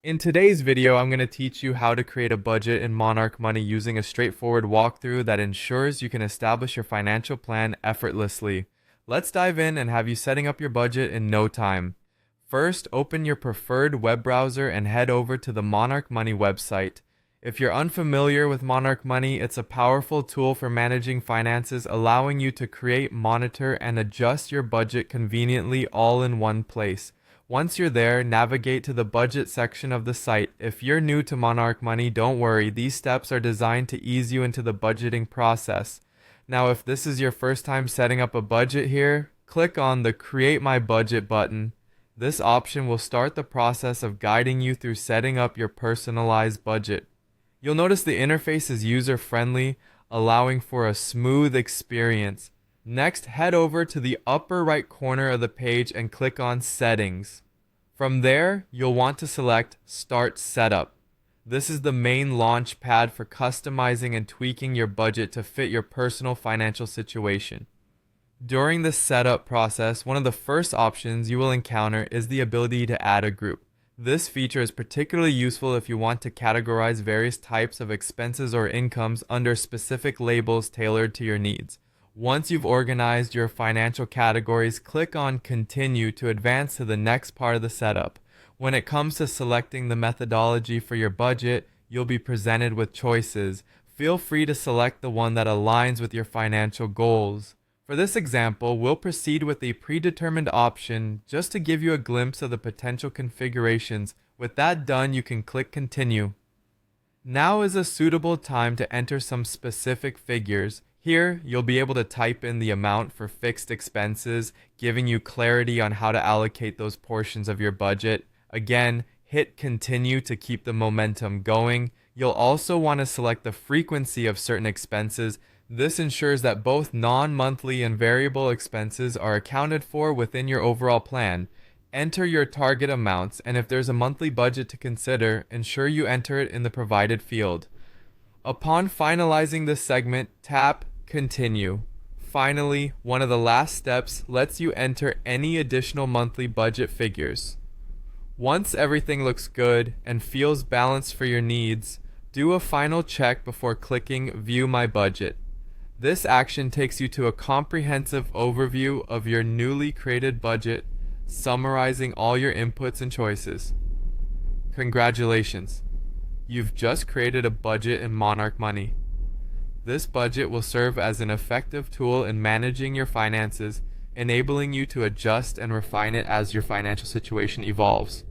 In today's video, I'm going to teach you how to create a budget in Monarch Money using a straightforward walkthrough that ensures you can establish your financial plan effortlessly. Let's dive in and have you setting up your budget in no time. First, open your preferred web browser and head over to the Monarch Money website. If you're unfamiliar with Monarch Money, it's a powerful tool for managing finances, allowing you to create, monitor, and adjust your budget conveniently all in one place. Once you're there, navigate to the budget section of the site. If you're new to Monarch Money, don't worry, these steps are designed to ease you into the budgeting process. Now, if this is your first time setting up a budget here, click on the Create My Budget button. This option will start the process of guiding you through setting up your personalized budget. You'll notice the interface is user-friendly, allowing for a smooth experience. Next, head over to the upper right corner of the page and click on Settings. From there, you'll want to select Start Setup. This is the main launch pad for customizing and tweaking your budget to fit your personal financial situation. During the setup process, one of the first options you will encounter is the ability to add a group. This feature is particularly useful if you want to categorize various types of expenses or incomes under specific labels tailored to your needs. Once you've organized your financial categories, click on Continue to advance to the next part of the setup. When it comes to selecting the methodology for your budget, you'll be presented with choices. Feel free to select the one that aligns with your financial goals. For this example, we'll proceed with a predetermined option just to give you a glimpse of the potential configurations. With that done, you can click Continue. Now is a suitable time to enter some specific figures. Here, you'll be able to type in the amount for fixed expenses, giving you clarity on how to allocate those portions of your budget. Again, hit Continue to keep the momentum going. You'll also want to select the frequency of certain expenses. This ensures that both non-monthly and variable expenses are accounted for within your overall plan. Enter your target amounts, and if there's a monthly budget to consider, ensure you enter it in the provided field. Upon finalizing this segment, tap Continue. Finally, one of the last steps lets you enter any additional monthly budget figures. Once everything looks good and feels balanced for your needs, do a final check before clicking View My Budget. This action takes you to a comprehensive overview of your newly created budget, summarizing all your inputs and choices. Congratulations! You've just created a budget in Monarch Money. This budget will serve as an effective tool in managing your finances, enabling you to adjust and refine it as your financial situation evolves.